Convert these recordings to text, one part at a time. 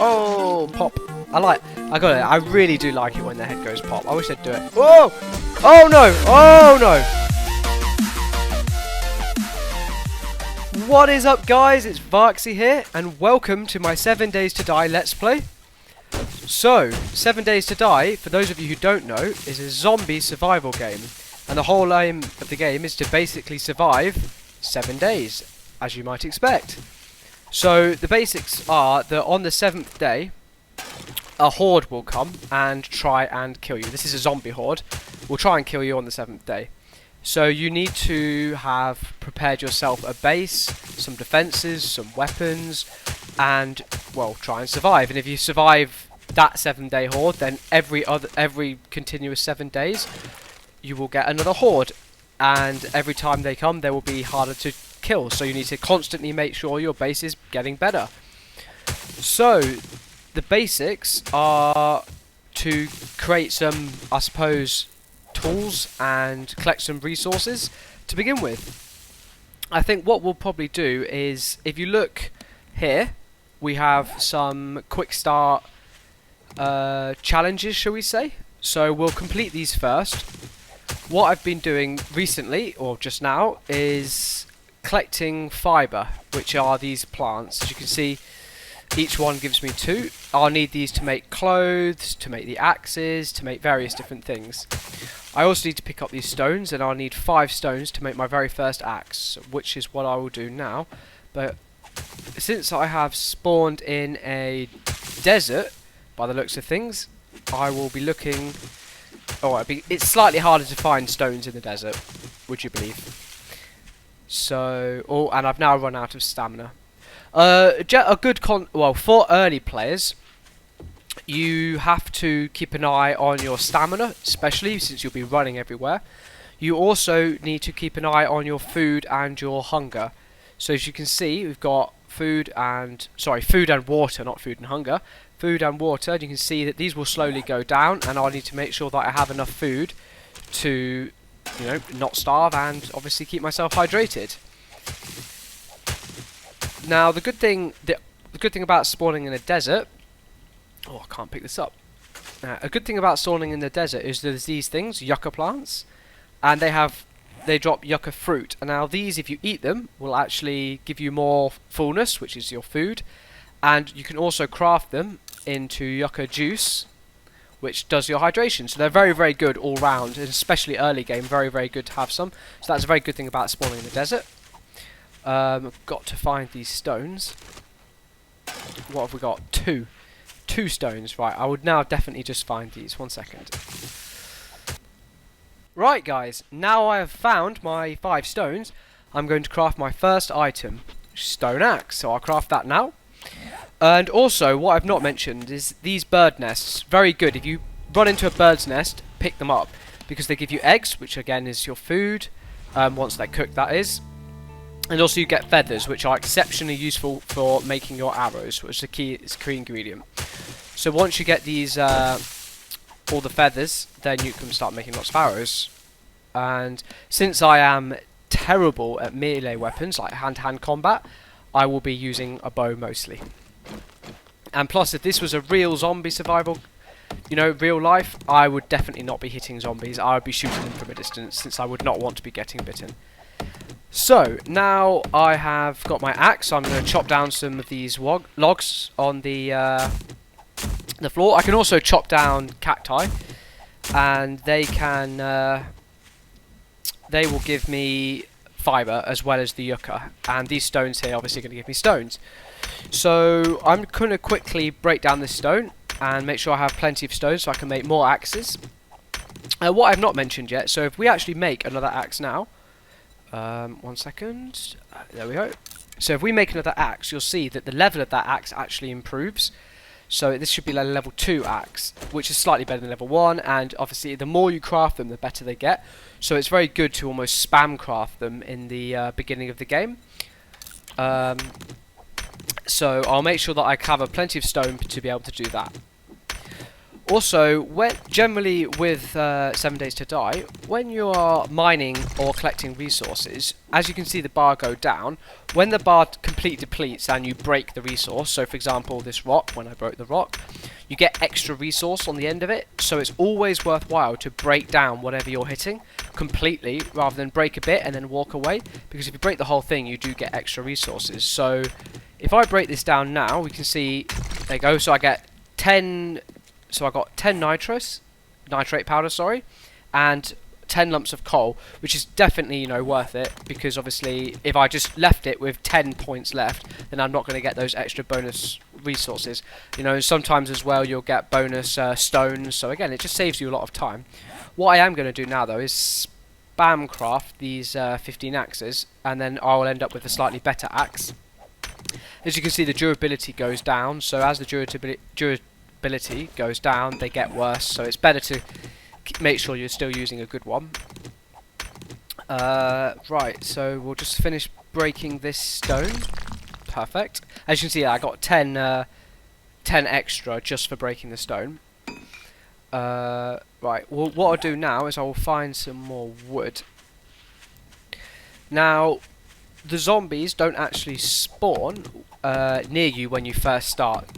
Oh, pop. I got it. I really do like it when their head goes pop. I wish they'd do it. Whoa! Oh no! Oh no! What is up, guys? It's Varkse here, and welcome to my 7 Days to Die Let's Play. So, 7 Days to Die, for those of you who don't know, is a zombie survival game. And the whole aim of the game is to basically survive 7 days, as you might expect. So, the basics are that on the 7th day, a horde will come and try and kill you. This is a zombie horde. Will try and kill you on the 7th day. So you need to have prepared yourself a base, some defences, some weapons, and, well, try and survive. And if you survive that 7-day horde, then every continuous 7 days, you will get another horde. And every time they come, they will be harder to kill. So you need to constantly make sure your base is getting better. So the basics are to create some, I suppose, tools and collect some resources to begin with. I think what we'll probably do is, if you look here, we have some quick start challenges, shall we say. So we'll complete these first. What I've been doing recently, or just now, is collecting fibre, which are these plants. As you can see, each one gives me 2. I'll need these to make clothes, to make the axes, to make various different things. I also need to pick up these stones, and I'll need 5 stones to make my very first axe, which is what I will do now. But since I have spawned in a desert, by the looks of things, I will be looking... Oh, it's slightly harder to find stones in the desert, would you believe? So, and I've now run out of stamina. Well, for early players, you have to keep an eye on your stamina, especially since you'll be running everywhere. You also need to keep an eye on your food and your hunger. So as you can see, we've got food and water, not food and hunger. Food and water, and you can see that these will slowly go down, and I'll need to make sure that I have enough food to, you know, not starve and obviously keep myself hydrated. Now the good thing about spawning in a desert, oh, I can't pick this up. A good thing about spawning in the desert is there's these things, yucca plants, and they drop yucca fruit. And now these, if you eat them, will actually give you more fullness, which is your food, and you can also craft them into yucca juice, which does your hydration. So they're very, very good all round, and especially early game, very, very good to have some. So that's a very good thing about spawning in the desert. I've got to find these stones. What have we got? 2 stones. Right, I would now definitely just find these. 1 second. Right, guys, now I have found my 5 stones, I'm going to craft my first item, stone axe. So I'll craft that now. And also, what I've not mentioned is these bird nests. Very good. If you run into a bird's nest, pick them up, because they give you eggs, which again is your food, once they're cooked, that is. And also you get feathers, which are exceptionally useful for making your arrows, which is a key ingredient. So once you get these, all the feathers, then you can start making lots of arrows. And since I am terrible at melee weapons, like hand-to-hand combat, I will be using a bow mostly. And plus, if this was a real zombie survival, you know, real life, I would definitely not be hitting zombies. I would be shooting them from a distance, since I would not want to be getting bitten. So, now I have got my axe, so I'm going to chop down some of these logs on the floor. I can also chop down cacti, and they will give me fibre as well as the yucca, and these stones here obviously are going to give me stones. So I'm going to quickly break down this stone and make sure I have plenty of stones so I can make more axes. What I've not mentioned yet, so if we actually make another axe now, 1 second, there we go. So if we make another axe, you'll see that the level of that axe actually improves. So this should be like a level 2 axe, which is slightly better than level 1, and obviously the more you craft them, the better they get. So it's very good to almost spam craft them in the beginning of the game. So I'll make sure that I cover plenty of stone to be able to do that. Also, generally with 7 Days to Die, when you are mining or collecting resources, as you can see the bar go down, when the bar completely depletes and you break the resource, so for example this rock, when I broke the rock, you get extra resource on the end of it, so it's always worthwhile to break down whatever you're hitting completely, rather than break a bit and then walk away, because if you break the whole thing you do get extra resources. So if I break this down now, we can see, there you go, so I get 10... So I got 10 nitrate powder, sorry, and 10 lumps of coal, which is definitely, you know, worth it, because obviously if I just left it with 10 points left, then I'm not going to get those extra bonus resources. You know, sometimes as well you'll get bonus stones, so again, it just saves you a lot of time. What I am going to do now, though, is spam craft these 15 axes, and then I'll end up with a slightly better axe. As you can see, the durability goes down, so as the durability goes down, they get worse, so it's better to make sure you're still using a good one. Right, so we'll just finish breaking this stone. Perfect. As you can see, I got 10 extra just for breaking the stone. Right, well, what I'll do now is I will find some more wood. Now, the zombies don't actually spawn near you when you first start,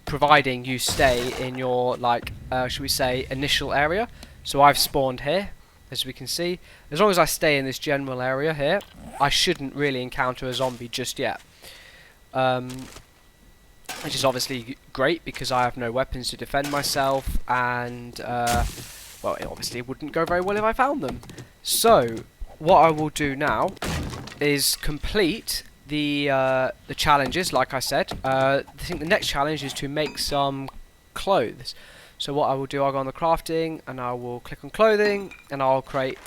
providing you stay in your, like, should we say, initial area. So I've spawned here, as we can see. As long as I stay in this general area here, I shouldn't really encounter a zombie just yet. Which is obviously great, because I have no weapons to defend myself, and, well, it obviously wouldn't go very well if I found them. So, what I will do now is complete the challenges, like I said. I think the next challenge is to make some clothes. So what I will do, I'll go on the crafting, and I will click on clothing, and I'll create,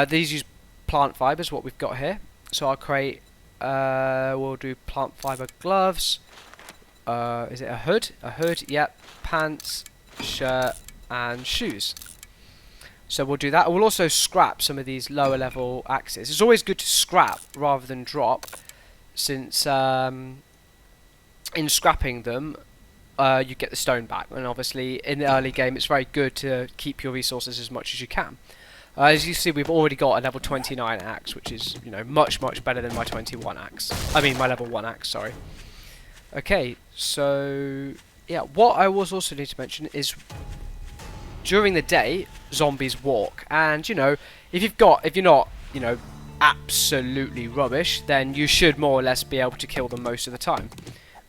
these use plant fibers, what we've got here. So I'll create, we'll do plant fiber gloves, is it a hood? A hood, yep, pants, shirt, and shoes. So we'll do that. We'll also scrap some of these lower level axes. It's always good to scrap rather than drop, since in scrapping them you get the stone back, and obviously in the early game it's very good to keep your resources as much as you can. As you see, we've already got a level 29 axe, which is, you know, much better than my 21 axe. I mean my level 1 axe, sorry. Okay, so yeah, what I also need to mention is, during the day, zombies walk, and, you know, if you're not, you know, absolutely rubbish, then you should more or less be able to kill them most of the time.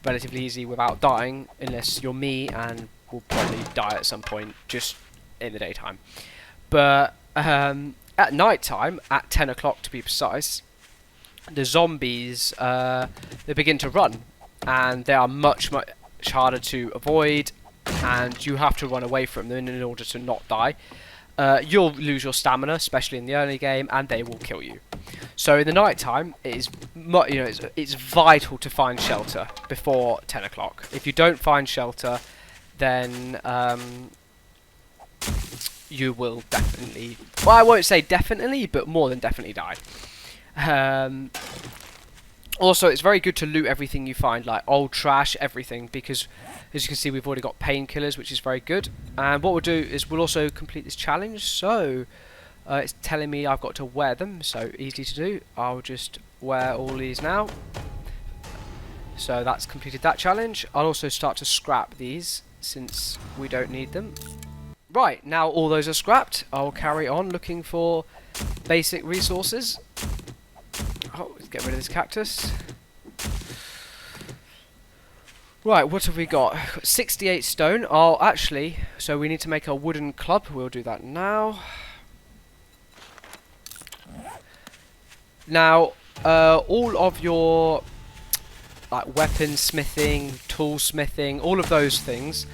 Relatively easy without dying, unless you're me, and will probably die at some point, just in the daytime. But at night time, at 10 o'clock to be precise, the zombies, they begin to run, and they are much harder to avoid, and you have to run away from them in order to not die. You'll lose your stamina, especially in the early game, and they will kill you. So in the night time, it is, you know, it's vital to find shelter before 10 o'clock. If you don't find shelter, then you will definitely, well, I won't say definitely, but more than definitely die. Also, it's very good to loot everything you find, like old trash, everything, because as you can see, we've already got painkillers, which is very good. And what we'll do is we'll also complete this challenge. So it's telling me I've got to wear them, so easy to do. I'll just wear all these now. So that's completed that challenge. I'll also start to scrap these, since we don't need them. Right, now all those are scrapped, I'll carry on looking for basic resources. Oh, let's get rid of this cactus. Right, what have we got? 68 stone. Oh, actually, so we need to make a wooden club. We'll do that now. Now, all of your, like, weapon smithing, tool smithing, all of those things,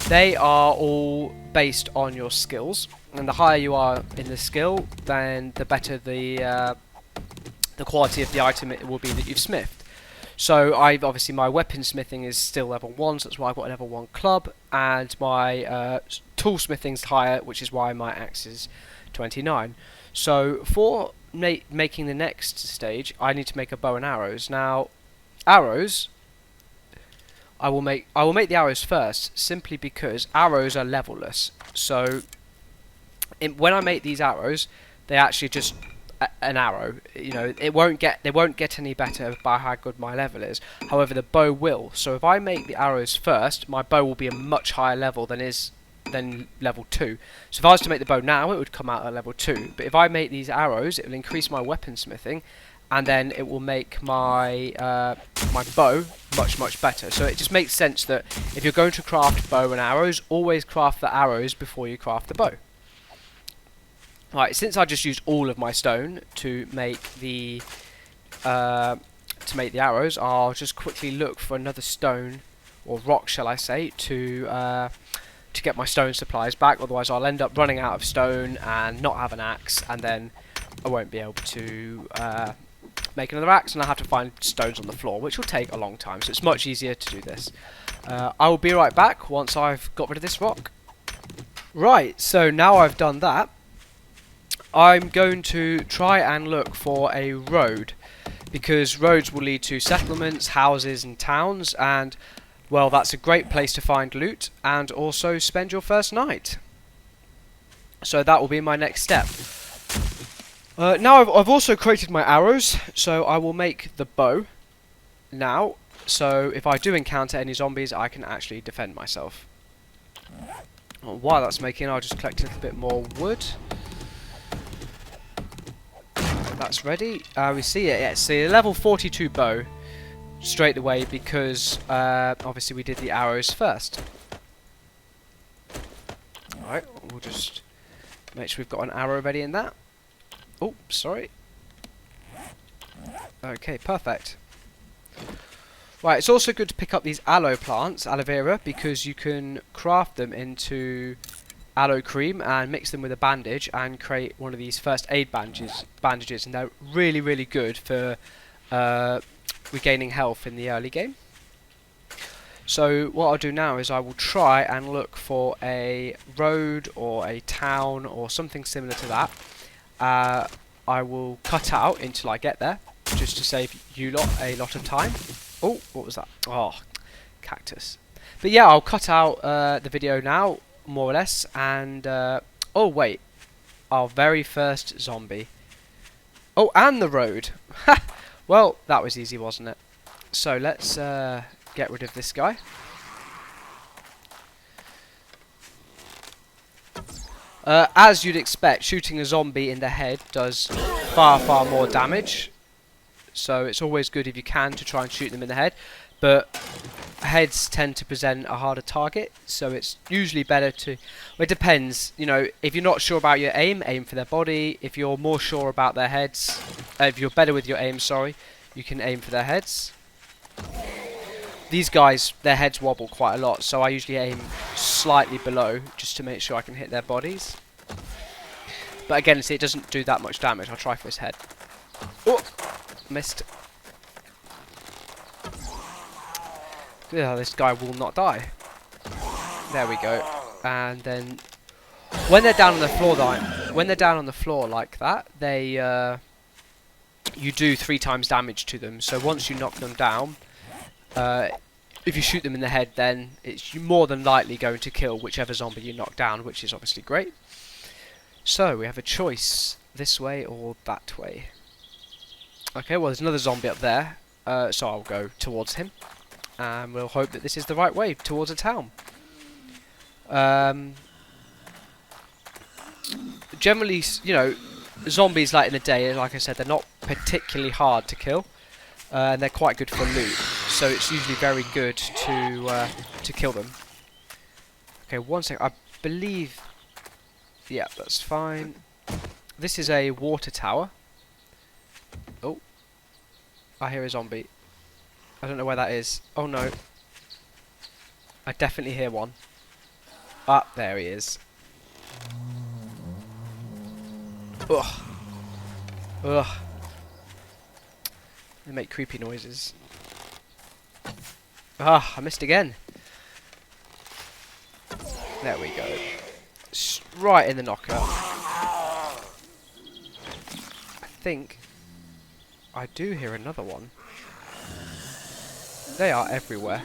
they are all based on your skills. And the higher you are in the skill, then the better the quality of the item it will be that you've smithed. So obviously my weapon smithing is still level 1, so that's why I've got a level 1 club, and my tool smithing's higher, which is why my axe is 29. So for making the next stage, I need to make a bow and arrows. Now, arrows, I will make the arrows first, simply because arrows are levelless. So when I make these arrows, they actually just an arrow. You know, they won't get any better by how good my level is. However, the bow will. So if I make the arrows first, my bow will be a much higher level than level 2. So if I was to make the bow now, it would come out at level 2. But if I make these arrows, it will increase my weaponsmithing, and then it will make my my bow much better. So it just makes sense that if you're going to craft bow and arrows, always craft the arrows before you craft the bow. Right, since I just used all of my stone to make the arrows, I'll just quickly look for another stone, or rock shall I say, to get my stone supplies back. Otherwise I'll end up running out of stone and not have an axe, and then I won't be able to make another axe, and I'll have to find stones on the floor, which will take a long time, so it's much easier to do this. I will be right back once I've got rid of this rock. Right, so now I've done that, I'm going to try and look for a road, because roads will lead to settlements, houses and towns, and well, that's a great place to find loot and also spend your first night. So that will be my next step. Now I've also created my arrows, so I will make the bow now, so if I do encounter any zombies I can actually defend myself. While that's making, I'll just collect a little bit more wood. That's ready. We see it. Yeah, see a level 42 bow straight away because obviously we did the arrows first. Alright, we'll just make sure we've got an arrow ready in that. Oh, sorry. Okay, perfect. Right, it's also good to pick up these aloe plants, aloe vera, because you can craft them into aloe cream and mix them with a bandage and create one of these first aid bandages, and they're really good for regaining health in the early game. So what I'll do now is I will try and look for a road or a town or something similar to that. I will cut out until I get there, just to save you lot a lot of time. Oh, what was that? Oh, cactus. But yeah, I'll cut out the video now, more or less, and oh wait, our very first zombie. Oh, and the road. Well, that was easy, wasn't it? So let's get rid of this guy. As you'd expect, shooting a zombie in the head does far more damage. So it's always good if you can to try and shoot them in the head. But heads tend to present a harder target, so it's usually better to... Well, it depends, you know, if you're not sure about your aim for their body. If you're more sure about their heads, if you're better with your aim, sorry, you can aim for their heads. These guys, their heads wobble quite a lot, so I usually aim slightly below, just to make sure I can hit their bodies. But again, see, it doesn't do that much damage. I'll try for his head. Oh! Missed. Yeah, this guy will not die. There we go. And then when they're down on the floor like that, they you do 3 times damage to them. So once you knock them down, if you shoot them in the head, then it's more than likely going to kill whichever zombie you knock down, which is obviously great. So we have a choice, this way or that way. Okay, well there's another zombie up there, so I'll go towards him, and we'll hope that this is the right way towards a town. Generally, you know, zombies like in the day, like I said, they're not particularly hard to kill, and they're quite good for loot, so it's usually very good to kill them. Okay, one second, I believe... Yeah, that's fine. This is a water tower. Oh. I hear a zombie. I don't know where that is. Oh no. I definitely hear one. Ah, there he is. Ugh. Ugh. They make creepy noises. Ah, I missed again. There we go. Right in the knocker. I think I do hear another one. They are everywhere.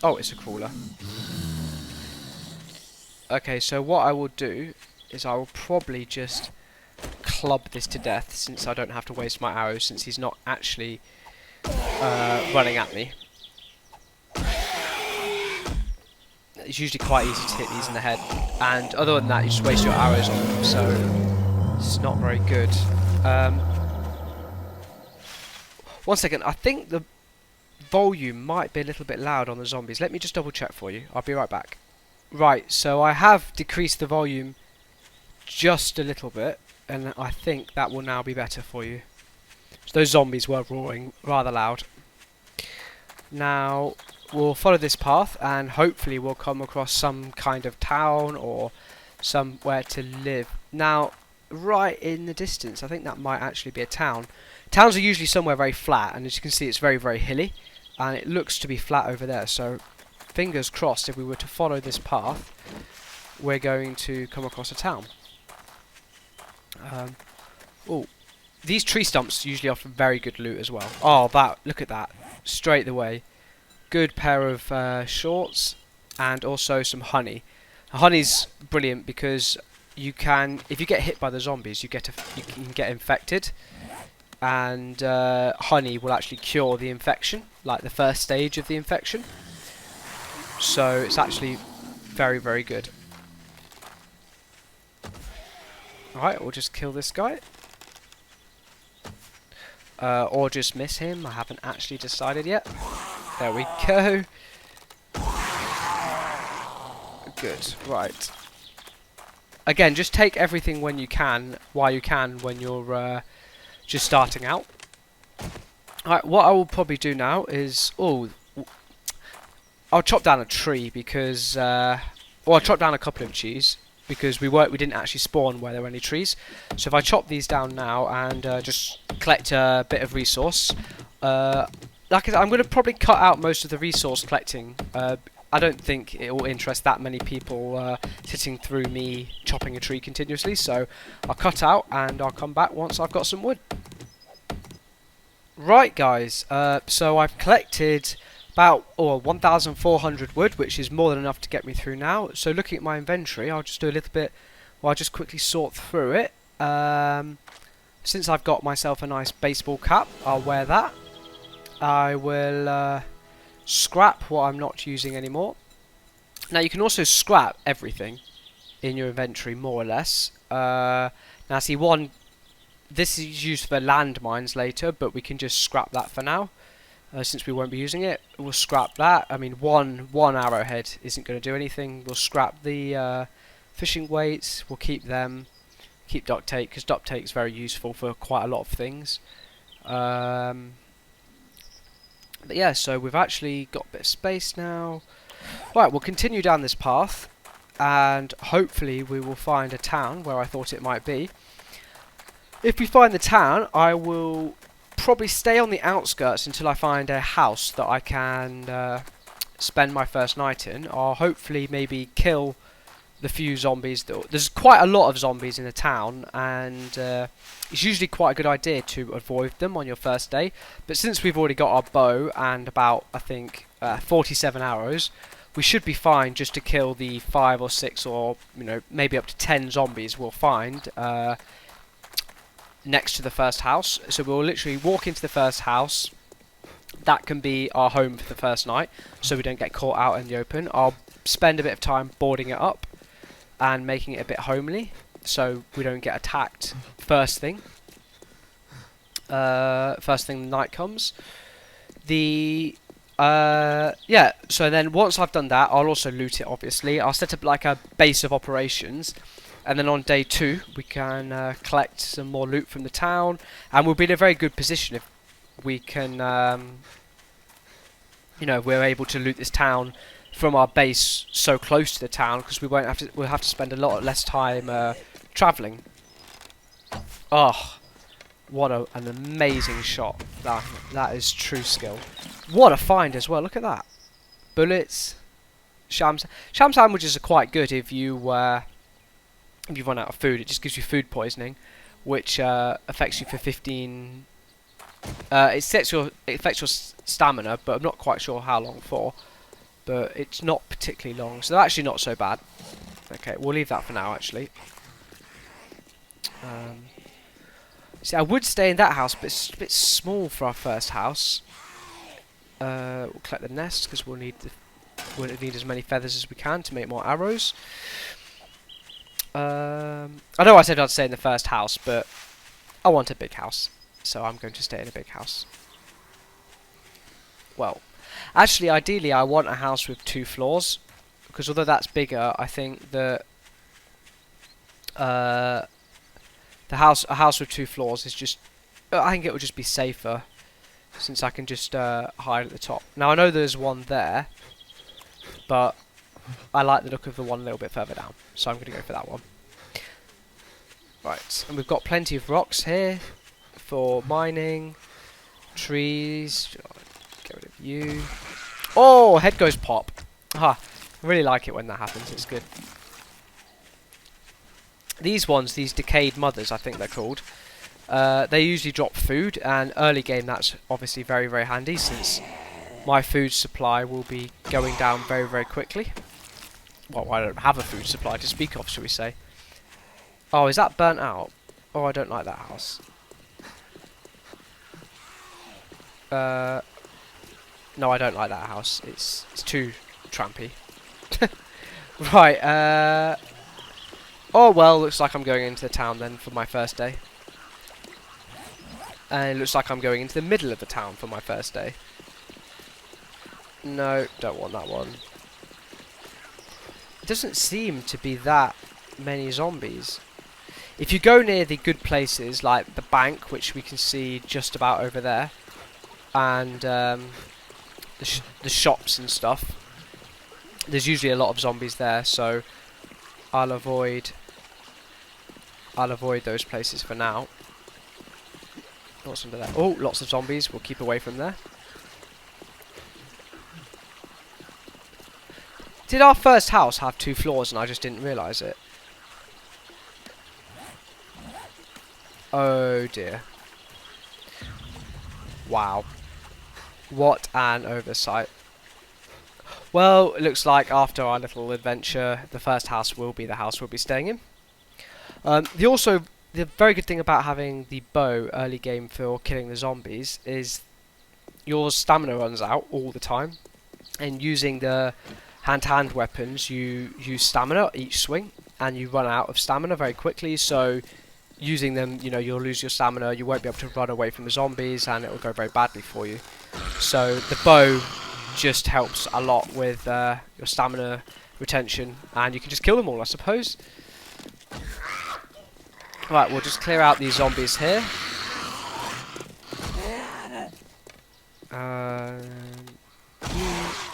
Oh, it's a crawler. Okay, so what I will do is I will probably just club this to death, since I don't have to waste my arrows, since he's not actually running at me. It's usually quite easy to hit these in the head, and other than that you just waste your arrows on them, so it's not very good. One second, I think the volume might be a little bit loud on the zombies. Let me just double check for you. I'll be right back. Right, so I have decreased the volume just a little bit, and I think that will now be better for you. So those zombies were roaring rather loud. Now we'll follow this path, and hopefully we'll come across some kind of town or somewhere to live. Now, right in the distance, I think that might actually be a town. Towns are usually somewhere very flat, and as you can see, it's very, very hilly, and it looks to be flat over there. So, fingers crossed, if we were to follow this path, we're going to come across a town. Oh, these tree stumps usually offer very good loot as well. Oh, look at that, straight away. Good pair of shorts, and also some honey. Honey's brilliant because you can, if you get hit by the zombies, you can get infected, and honey will actually cure the infection, like the first stage of the infection. So it's actually very, very good. Alright, we'll just kill this guy. Or just miss him. I haven't actually decided yet. There we go. Good. Right. Again, just take everything when you can, while you can, when you're just starting out. Alright, what I will probably do now is... I'll chop down a tree because... well, I'll chop down a couple of trees because we didn't actually spawn where there were any trees. So if I chop these down now and just collect a bit of resource... like I said, I'm going to probably cut out most of the resource collecting. I don't think it will interest that many people sitting through me chopping a tree continuously, so I'll cut out and I'll come back once I've got some wood. Right guys, so I've collected about 1,400 wood, which is more than enough to get me through now. So looking at my inventory, I'll just do a little bit, well, I'll just quickly sort through it. Since I've got myself a nice baseball cap, I'll wear that. I will scrap what I'm not using anymore. Now you can also scrap everything in your inventory, more or less. Now see, this is used for landmines later, but we can just scrap that for now. Since we won't be using it, we'll scrap that. I mean, one arrowhead isn't going to do anything. We'll scrap the fishing weights. We'll keep them. Keep duct tape, because duct tape is very useful for quite a lot of things. But yeah, so we've actually got a bit of space now. Right, we'll continue down this path, and hopefully we will find a town where I thought it might be. If we find the town, I will probably stay on the outskirts until I find a house that I can spend my first night in, or hopefully maybe kill the few zombies. There's quite a lot of zombies in the town, and it's usually quite a good idea to avoid them on your first day. But since we've already got our bow and about, I think, 47 arrows, we should be fine just to kill the 5 or 6 or, you know, maybe up to 10 zombies we'll find next to the first house. So we'll literally walk into the first house. That can be our home for the first night, so we don't get caught out in the open. I'll spend a bit of time boarding it up and making it a bit homely, so we don't get attacked first thing the night comes. Yeah, so then once I've done that, I'll also loot it, obviously. I'll set up like a base of operations, and then on day 2 we can collect some more loot from the town, and we'll be in a very good position if we can, you know, we're able to loot this town from our base so close to the town, because we'll have to spend a lot less time travelling. Oh, what an amazing shot! That is true skill. What a find as well! Look at that. Bullets, sham sandwiches are quite good if you run out of food. It just gives you food poisoning, which affects you for 15. It affects your stamina, but I'm not quite sure how long for. but it's not particularly long, so they're actually not so bad. Okay, we'll leave that for now, actually. See, I would stay in that house, but it's a bit small for our first house. We'll collect the nest, because we'll need as many feathers as we can to make more arrows. I know I said I'd stay in the first house, but I want a big house, so I'm going to stay in a big house. Well, actually, ideally, I want a house with 2 floors, because although that's bigger, I think that a house with 2 floors is just, I think it would just be safer, since I can just hide at the top. Now I know there's one there, but I like the look of the one a little bit further down, so I'm going to go for that one. Right, and we've got plenty of rocks here for mining, trees. Get rid of you. Oh, head goes pop. I really like it when that happens. It's good. These ones, these decayed mothers, I think they're called. They usually drop food, and early game that's obviously very, very handy, since my food supply will be going down very, very quickly. Well, I don't have a food supply to speak of, shall we say. Oh, is that burnt out? Oh, I don't like that house. No, I don't like that house. It's too trampy. Right, oh, well, looks like I'm going into the town then for my first day. And it looks like I'm going into the middle of the town for my first day. No, don't want that one. It doesn't seem to be that many zombies. If you go near the good places, like the bank, which we can see just about over there, and the shops and stuff, there's usually a lot of zombies there, so I'll avoid those places for now. What's under there? Oh, lots of zombies. We'll keep away from there. Did our first house have 2 floors and I just didn't realise it? Oh dear. Wow. What an oversight. Well, it looks like after our little adventure, the first house will be the house we'll be staying in. The very good thing about having the bow early game for killing the zombies is your stamina runs out all the time, and using the hand-to-hand weapons you use stamina each swing, and you run out of stamina very quickly, so using them, you know, you'll lose your stamina, you won't be able to run away from the zombies, and it will go very badly for you. So the bow just helps a lot with your stamina retention, and you can just kill them all, I suppose. Right, we'll just clear out these zombies here.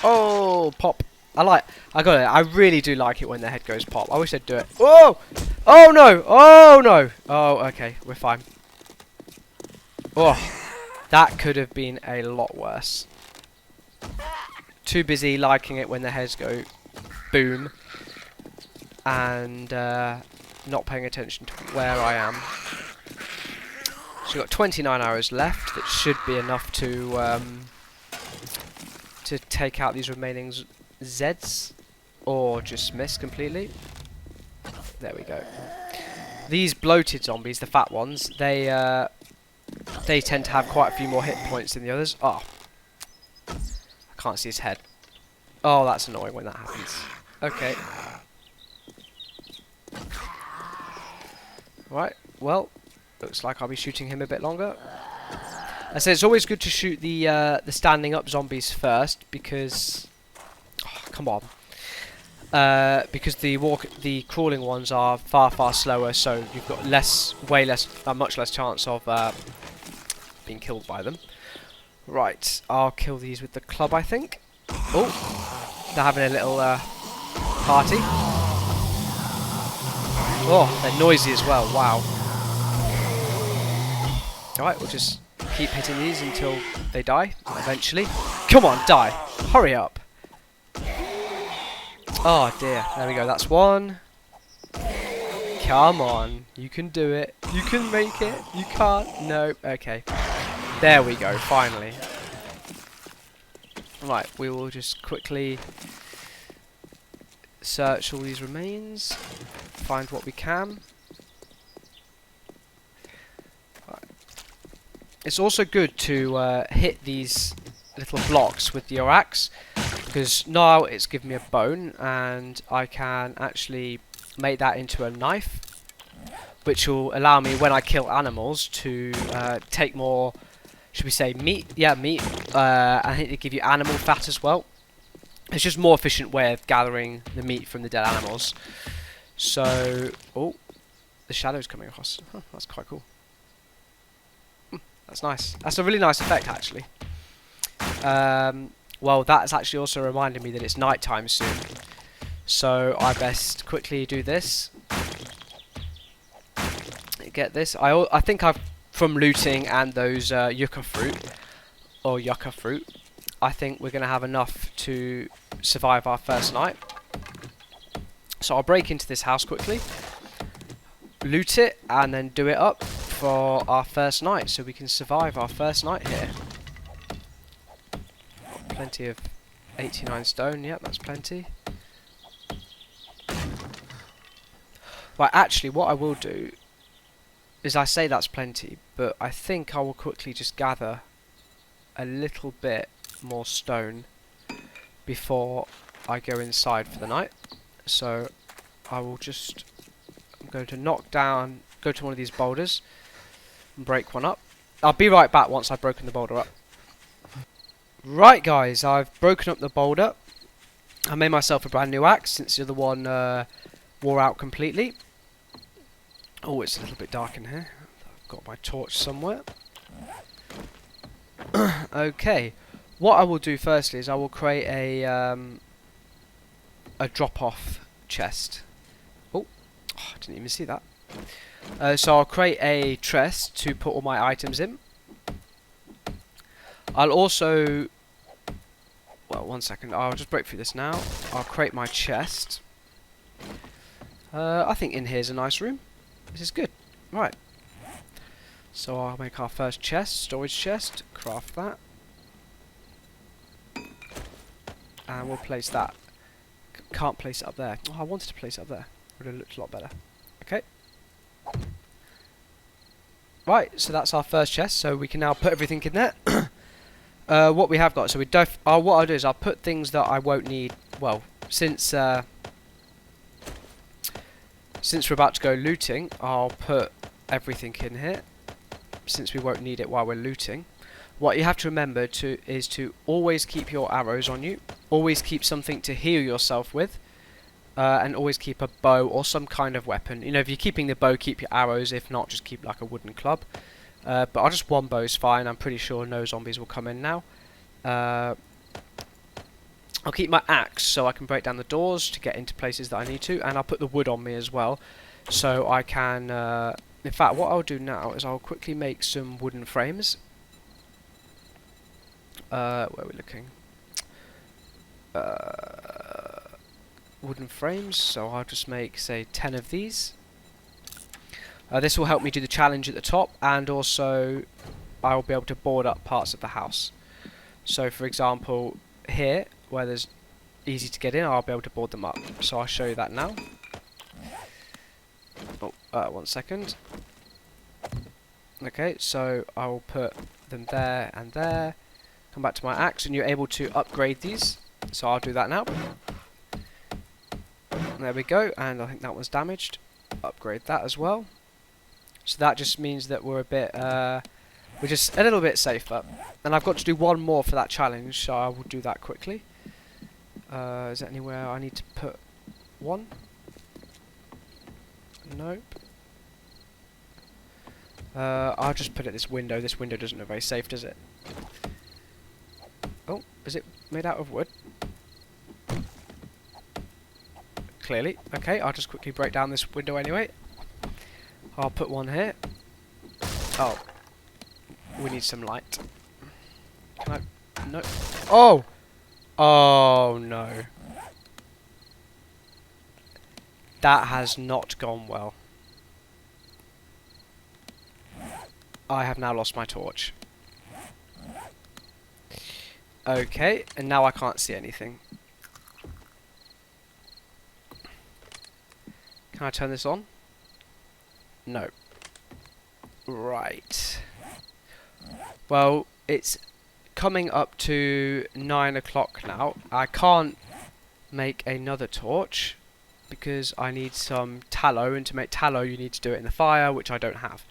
Oh, pop. I got it. I really do like it when their head goes pop. I wish they'd do it. Oh! Oh no! Oh no! Oh, okay. We're fine. Oh, that could have been a lot worse. Too busy liking it when their heads go boom. And not paying attention to where I am. So we've got 29 hours left. That should be enough to take out these remaining Zeds, or just miss completely. There we go. These bloated zombies, the fat ones, they tend to have quite a few more hit points than the others. Oh, I can't see his head. Oh, that's annoying when that happens. Okay. Right, well, looks like I'll be shooting him a bit longer. I say it's always good to shoot the standing up zombies first, because come on, because the crawling ones are far slower, so you've got much less chance of being killed by them. Right, I'll kill these with the club, I think. Oh, they're having a little party. Oh, they're noisy as well. Wow. Alright, we'll just keep hitting these until they die, eventually. Come on, die. Hurry up. Oh dear. There we go. That's one. Come on. You can do it. You can make it. You can't. No. Okay. There we go. Finally. Right, we will just quickly search all these remains, find what we can. Right. It's also good to hit these little blocks with your axe, because now it's given me a bone and I can actually make that into a knife, which will allow me, when I kill animals, to take more, should we say, meat? Yeah, meat. I think they give you animal fat as well. It's just a more efficient way of gathering the meat from the dead animals. So, oh, the shadow's coming across. Huh, that's quite cool. That's nice. That's a really nice effect, actually. Well, that's actually also reminding me that it's night time soon. So I best quickly do this. Get this. I think I've, from looting and those yucca fruit, I think we're going to have enough to survive our first night. So I'll break into this house quickly, loot it, and then do it up for our first night, so we can survive our first night here. Plenty of 89 stone, yep, that's plenty. Right, actually, what I will do is, I say that's plenty, but I think I will quickly just gather a little bit more stone before I go inside for the night. So I will just, I'm going to knock down, go to one of these boulders and break one up. I'll be right back once I've broken the boulder up. Right guys, I've broken up the boulder. I made myself a brand new axe since the other one wore out completely. Oh, it's a little bit dark in here. I've got my torch somewhere. Okay, what I will do firstly is I will create a drop-off chest. Oh, I didn't even see that. So I'll create a chest to put all my items in. I'll also, well, one second, I'll just break through this now. I'll create my chest. I think in here's a nice room. This is good. Right. So I'll make our first chest, storage chest, craft that. And we'll place that. Can't place it up there. Oh, I wanted to place it up there. Would have looked a lot better. Okay. Right, so that's our first chest, so we can now put everything in there. What we have got, so what I'll do is I'll put things that I won't need, well, since we're about to go looting, I'll put everything in here, since we won't need it while we're looting. What you have to remember is to always keep your arrows on you, always keep something to heal yourself with, and always keep a bow or some kind of weapon. You know, if you're keeping the bow, keep your arrows. If not, just keep like a wooden club. But I'll just one bow's fine. I'm pretty sure no zombies will come in now. I'll keep my axe so I can break down the doors to get into places that I need to, and I'll put the wood on me as well, so I can. In fact, what I'll do now is I'll quickly make some wooden frames. Where are we looking? Wooden frames. So I'll just make, say, 10 of these. This will help me do the challenge at the top, and also I will be able to board up parts of the house. So, for example, here, where there's easy to get in, I'll be able to board them up. So I'll show you that now. Oh, 1 second. Okay, so I will put them there and there. Come back to my axe, and you're able to upgrade these. So I'll do that now. There we go, and I think that one's damaged. Upgrade that as well. So that just means that we're a bit, we're just a little bit safer. And I've got to do one more for that challenge, so I will do that quickly. Is there anywhere I need to put one? Nope. I'll just put it this window. This window doesn't look very safe, does it? Oh, is it made out of wood? Clearly. Okay, I'll just quickly break down this window anyway. I'll put one here. Oh. We need some light. Can I? No. Oh! Oh no. That has not gone well. I have now lost my torch. Okay, and now I can't see anything. Can I turn this on? No. Right. Well, it's coming up to 9 o'clock now. I can't make another torch because I need some tallow, and to make tallow you need to do it in the fire, which I don't have.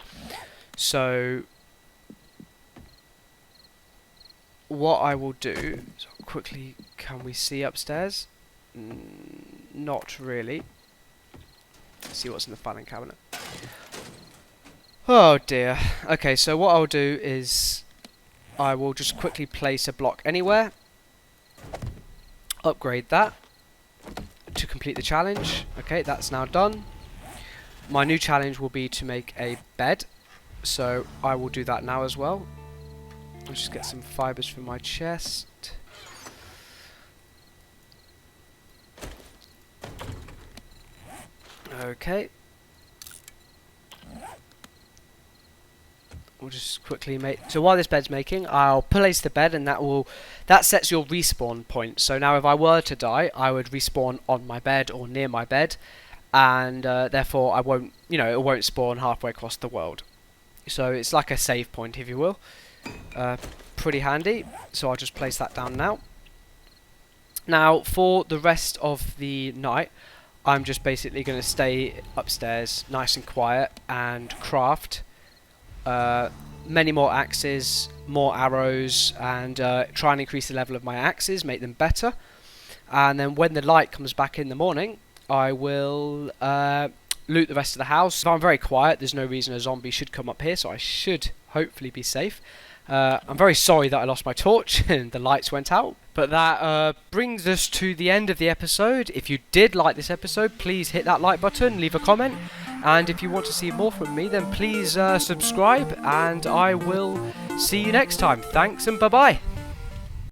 So what I will do is quickly, can we see upstairs? Not really. Let's see what's in the filing cabinet. Oh dear. Okay, so what I'll do is I will just quickly place a block anywhere, upgrade that to complete the challenge. Okay, that's now done. My new challenge will be to make a bed, so I will do that now as well. I'll just get some fibres from my chest. Okay. We'll just quickly make. So while this bed's making, I'll place the bed, and that sets your respawn point. So now, if I were to die, I would respawn on my bed or near my bed, and therefore I won't, it won't spawn halfway across the world. So it's like a save point, if you will. Pretty handy. So I'll just place that down now. Now, for the rest of the night, I'm just basically going to stay upstairs, nice and quiet, and craft many more axes, more arrows, and try and increase the level of my axes, make them better. And then when the light comes back in the morning, I will loot the rest of the house. If I'm very quiet, there's no reason a zombie should come up here, so I should hopefully be safe. I'm very sorry that I lost my torch and the lights went out. But that brings us to the end of the episode. If you did like this episode, please hit that like button, leave a comment. And if you want to see more from me, then please subscribe. And I will see you next time. Thanks and bye-bye.